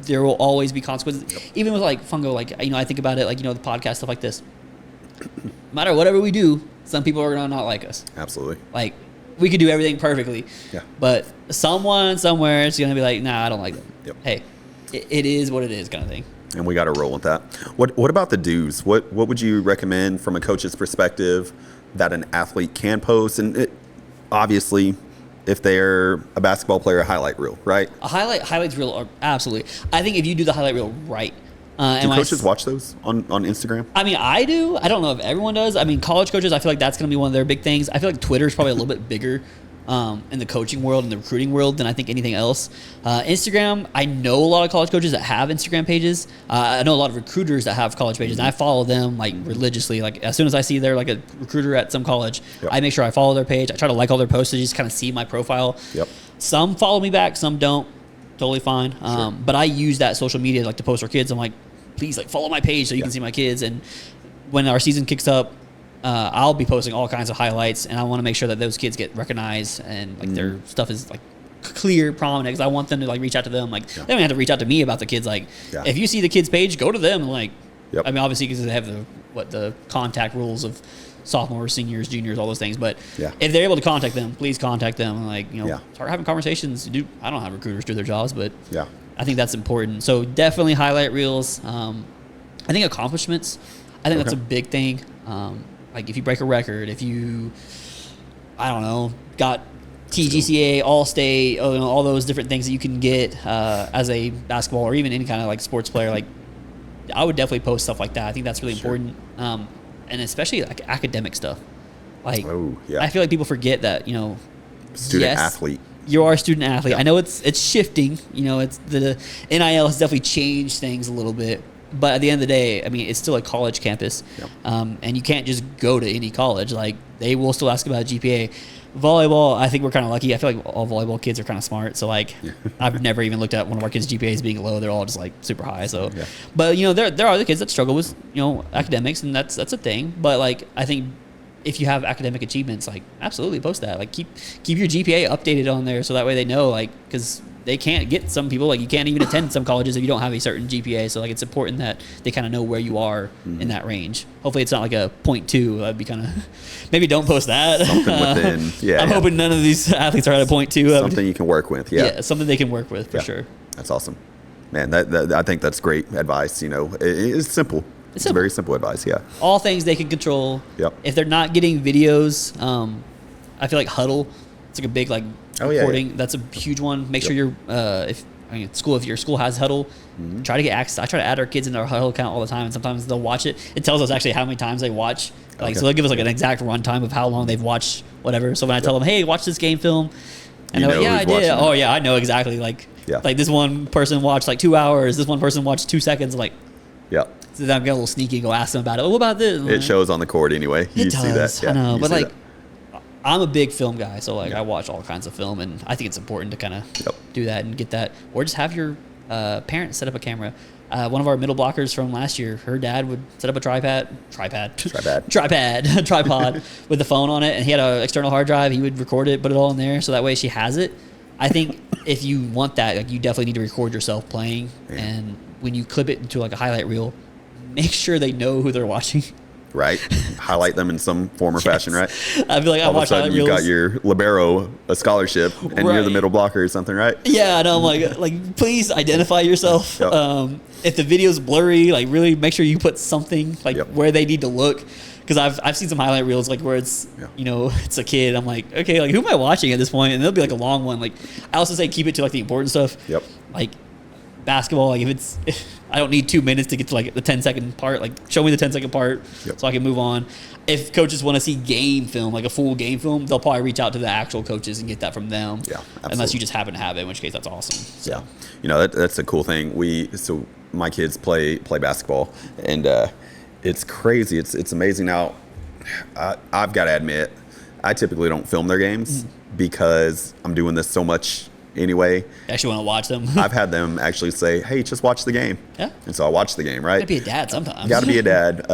there will always be consequences. Even with like Fungo, like, you know, I think about it, like, you know, the podcast stuff like this. No matter whatever we do, some people are gonna not like us. Absolutely. Like, we could do everything perfectly, Yeah. but someone somewhere is gonna be like, nah, I don't like them. Yep. Hey, it is what it is, kind of thing. And we got to roll with that. What about the do's? What would you recommend from a coach's perspective that an athlete can post? And obviously, if they're a basketball player, a highlight reel, right? A highlights reel are absolutely. I think if you do the highlight reel right, Do and when coaches watch those on Instagram? I mean, I do. I don't know if everyone does. I mean, college coaches, I feel like that's going to be one of their big things. I feel like Twitter is probably a little bit bigger in the coaching world and the recruiting world than I think anything else. Instagram, I know a lot of college coaches that have Instagram pages. I know a lot of recruiters that have college pages, and I follow them like religiously. Like as soon as I see they're like a recruiter at some college, Yep. I make sure I follow their page. I try to like all their posts to just kind of see my profile. Yep. Some follow me back, some don't. Totally fine. But I use that social media like to post our kids. I'm like, please like follow my page so you Yeah. can see my kids. And when our season kicks up, I'll be posting all kinds of highlights, and I want to make sure that those kids get recognized and like their stuff is like clear, prominent. Because I want them to like reach out to them. Like they don't have to reach out to me about the kids. Like Yeah. if you see the kids' page, go to them. And, like Yep. I mean, obviously because they have the contact rules of sophomores, seniors, juniors, all those things. But Yeah. if they're able to contact them, please contact them. And, like, you know, Yeah. start having conversations. Dude, I don't have recruiters do their jobs, but Yeah. I think that's important. So definitely highlight reels. I think accomplishments. I think that's a Okay. big thing. Like if you break a record, if you, I don't know, got TGCA, All-State, you know, all those different things that you can get as a basketball or even any kind of like sports player. Like I would definitely post stuff like that. I think that's really Sure. important, and especially like academic stuff. Like Oh, yeah. I feel like people forget that, you know, Student yes, athlete. You are a student athlete. Yeah. I know it's shifting. You know, it's the NIL has definitely changed things a little bit. But at the end of the day, I mean, it's still a college campus, Yep. and you can't just go to any college. Like they will still ask about GPA. Volleyball, I think we're kind of lucky. I feel like all volleyball kids are kind of smart. So like, I've never even looked at one of our kids' GPAs being low. They're all just like super high. So, Yeah. but you know, there are other kids that struggle with, you know, academics, and that's a thing. But like, I think if you have academic achievements, like absolutely post that. Like keep your GPA updated on there so that way they know, like, because they can't get some people, like you can't even attend some colleges if you don't have a certain GPA. So like it's important that they kind of know where you are in that range. Hopefully it's not like a 0.2. That'd be kind of maybe don't post that. Something within. Yeah. I'm yeah. hoping none of these athletes are at a 0.2. Something you can work with. Yeah. Yeah, something they can work with for Yeah. sure. That's awesome. Man, that I think that's great advice. You know, it's simple. It's simple. very simple advice. Yeah. All things they can control. Yep. If they're not getting videos, I feel like Huddle, it's like a big like Oh, yeah, recording. That's a huge one. Make sure you're if your school has Huddle, try to get access. I try to add our kids into our Huddle account all the time, and sometimes they'll watch it. It tells us actually how many times they watch. Like Okay. so they'll give us like an exact run time of how long they've watched whatever. So when I tell them, hey, watch this game film, and You they're like, know yeah, I who's did. watching Oh it. yeah, I know exactly. Like Yeah. like this one person watched like 2 hours. This one person watched 2 seconds. Like Yeah. So then I'm getting a little sneaky and go ask them about it. Oh, what about this? It shows on the court anyway. You It see does. that. Yeah, I know, you but see like, I'm a big film guy, so like Yeah. I watch all kinds of film, and I think it's important to kind of Yep. do that and get that, or just have your parents set up a camera. One of our middle blockers from last year, her dad would set up a tripod with the phone on it, and he had an external hard drive. He would record it, put it all in there, so that way she has it. I think if you want that, like, you definitely need to record yourself playing, and when you clip it into like a highlight reel, make sure they know who they're watching. Right. Highlight them in some form or fashion, right? I feel like I All of a watch highlight sudden, you reels. got your libero, a scholarship, and you're the Right. middle blocker or something, right? Yeah, and I'm like, please identify yourself. Yep. If the video's blurry, like, really make sure you put something like Yep. where they need to look. Because I've seen some highlight reels like where it's it's a kid. I'm like, okay, like, who am I watching at this point? And it'll be like a long one. Like, I also say keep it to like the important stuff. Yep. Like basketball, like if I don't need 2 minutes to get to like the 10-second part. Like, show me the 10-second part so I can move on. If coaches want to see game film, like a full game film, they'll probably reach out to the actual coaches and get that from them. Yeah, absolutely. Unless you just happen to have it, in which case that's awesome. So. Yeah, that's a cool thing. So my kids play basketball, and it's crazy. It's amazing. Now, I've got to admit, I typically don't film their games because I'm doing this so much anyway. You actually want to watch them? I've had them actually say, "Hey, just watch the game." Yeah. And so I watch the game. Right. Gotta be a dad sometimes. Got to be a dad.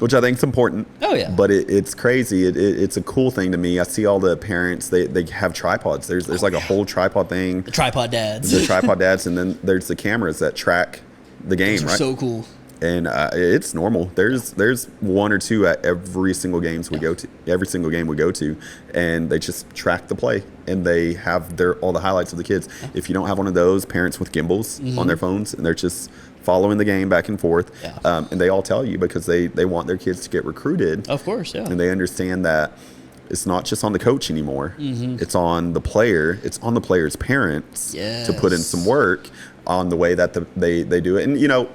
Which I think is important. Oh, yeah. But it's crazy. It's a cool thing to me. I see all the parents. They have tripods. There's like a whole tripod thing. The tripod dads. The tripod dads, and then there's the cameras that track the game. Those are right? so cool. And it's normal. There's one or two at every single games we go to. Every single game we go to, and they just track the play, and they have all the highlights of the kids. If you don't have one of those, parents with gimbals on their phones, and they're just following the game back and forth, and they all tell you because they want their kids to get recruited. Of course, yeah. And they understand that it's not just on the coach anymore. It's on the player. It's on the player's parents to put in some work on the way that they do it. And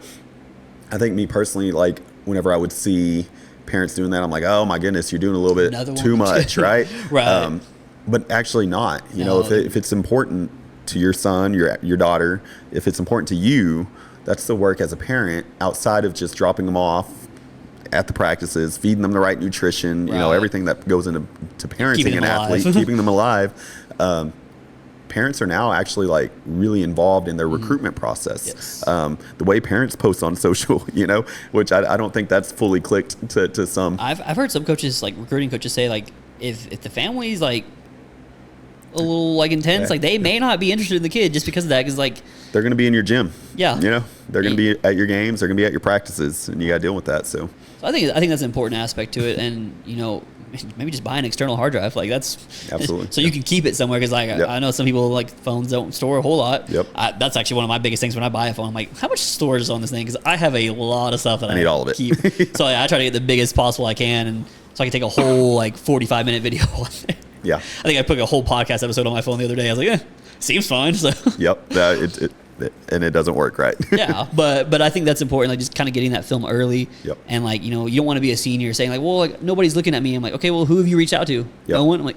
I think me personally, like, whenever I would see parents doing that, I'm like, oh my goodness, you're doing a little bit too much, right? Right. But actually not. If it's important to your son, your daughter, if it's important to you, that's the work as a parent outside of just dropping them off at the practices, feeding them the right nutrition, everything that goes into parenting an athlete, keeping them alive. Parents are now actually like really involved in their recruitment process. Yes. The way parents post on social, which I don't think that's fully clicked to some. I've heard some coaches, like recruiting coaches, say like if the family's like a little like intense, like they may not be interested in the kid just because of that, because like they're going to be in your gym. Yeah. They're going to be at your games. They're going to be at your practices, and you got to deal with that. So I think that's an important aspect to it, and maybe just buy an external hard drive. Like that's absolutely so you can keep it somewhere, because like I know some people like phones don't store a whole lot. Yep. That's actually one of my biggest things when I buy a phone. I'm like, how much storage is on this thing? Because I have a lot of stuff that I need all of it. keep. So I try to get the biggest possible I can, and so I can take a whole like 45-minute video on there. Yeah. I think I put a whole podcast episode on my phone the other day. I was like, seems fine. So Yep. And it doesn't work, right? Yeah, but I think that's important, like just kind of getting that film early. Yep. And like, you don't want to be a senior saying like, well, like, nobody's looking at me. I'm like, okay, well, who have you reached out to? Yep. No one. I'm like,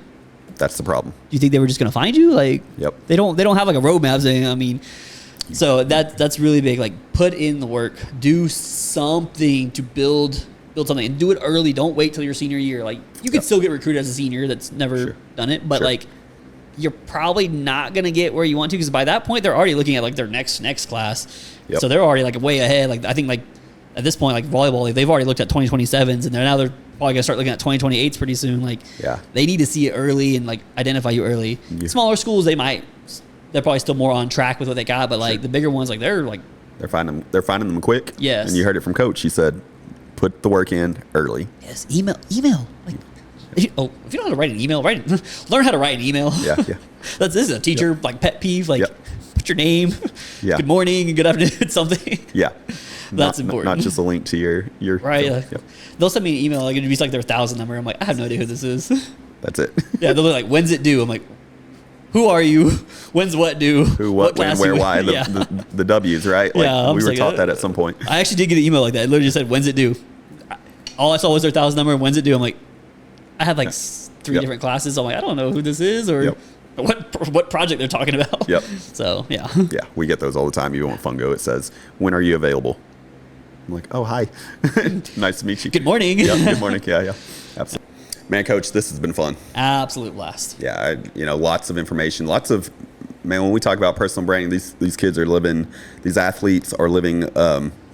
that's the problem. do you think they were just going to find you? Like, Yep. They don't have like a roadmap saying, I mean, so that's really big. Like, put in the work, do something to build something, and do it early. Don't wait till your senior year. Like, you can still get recruited as a senior that's never done it, but like, you're probably not going to get where you want to, because by that point they're already looking at like their next class. Yep. So they're already like way ahead. Like, I think like at this point, like volleyball, like, they've already looked at 2027s, and they're probably going to start looking at 2028s pretty soon. Like, they need to see it early and like identify you early. Yeah. Smaller schools, they're probably still more on track with what they got, but like the bigger ones, like they're finding them quick. Yes. And you heard it from Coach. He said, put the work in early. Yes, email. Like, if you don't know how to write an email, learn how to write an email. Yeah. This is a teacher like pet peeve. Like, put your name, good morning and good afternoon, something. Yeah, that's important. Not just a link to your right. Yep. They'll send me an email, like it'd be like their 1,000 number. I'm like, I have no idea who this is. That's it. Yeah, they'll be like, when's it due? I'm like, who are you? When's what due? Who, what, when, where, why? The W's, right? Like, we were taught that at some point. I actually did get an email like that. It literally just said, when's it due? All I saw was their 1,000 number and when's it due. I'm like, I had like 3 different classes. So I'm like, I don't know who this is or what project they're talking about. Yep. So, yeah. Yeah, we get those all the time. Even on Fungo, it says, when are you available? I'm like, oh, hi. Nice to meet you. Good morning. Yeah, good morning. Yeah. Absolutely. Man, Coach, this has been fun. Absolute blast. Yeah, lots of information, man, when we talk about personal branding, these kids are living, these athletes are living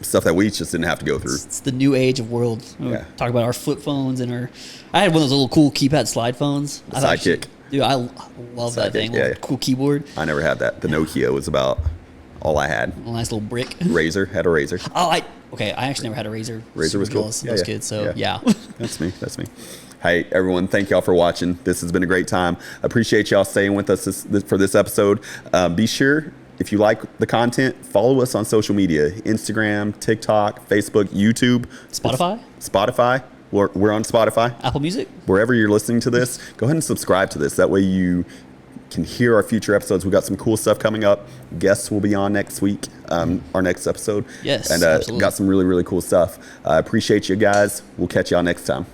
stuff that we just didn't have to go through. It's the new age of world. Yeah. Talk about our flip phones and I had one of those little cool keypad slide phones. The Sidekick. Dude, I love that thing. Yeah. Cool keyboard. I never had that. The Nokia was about all I had. A nice little brick. Razor, had a Razor. I actually never had a Razor. Razor was cool. Those kids, so yeah. That's me. Hey, everyone, thank y'all for watching. This has been a great time. Appreciate y'all staying with us for this episode. Be sure, if you like the content, follow us on social media, Instagram, TikTok, Facebook, YouTube. Spotify. We're on Spotify. Apple Music. Wherever you're listening to this, go ahead and subscribe to this. That way you can hear our future episodes. We've got some cool stuff coming up. Guests will be on next week, our next episode. Yes, and absolutely. got some really, really cool stuff. Appreciate you guys. We'll catch y'all next time.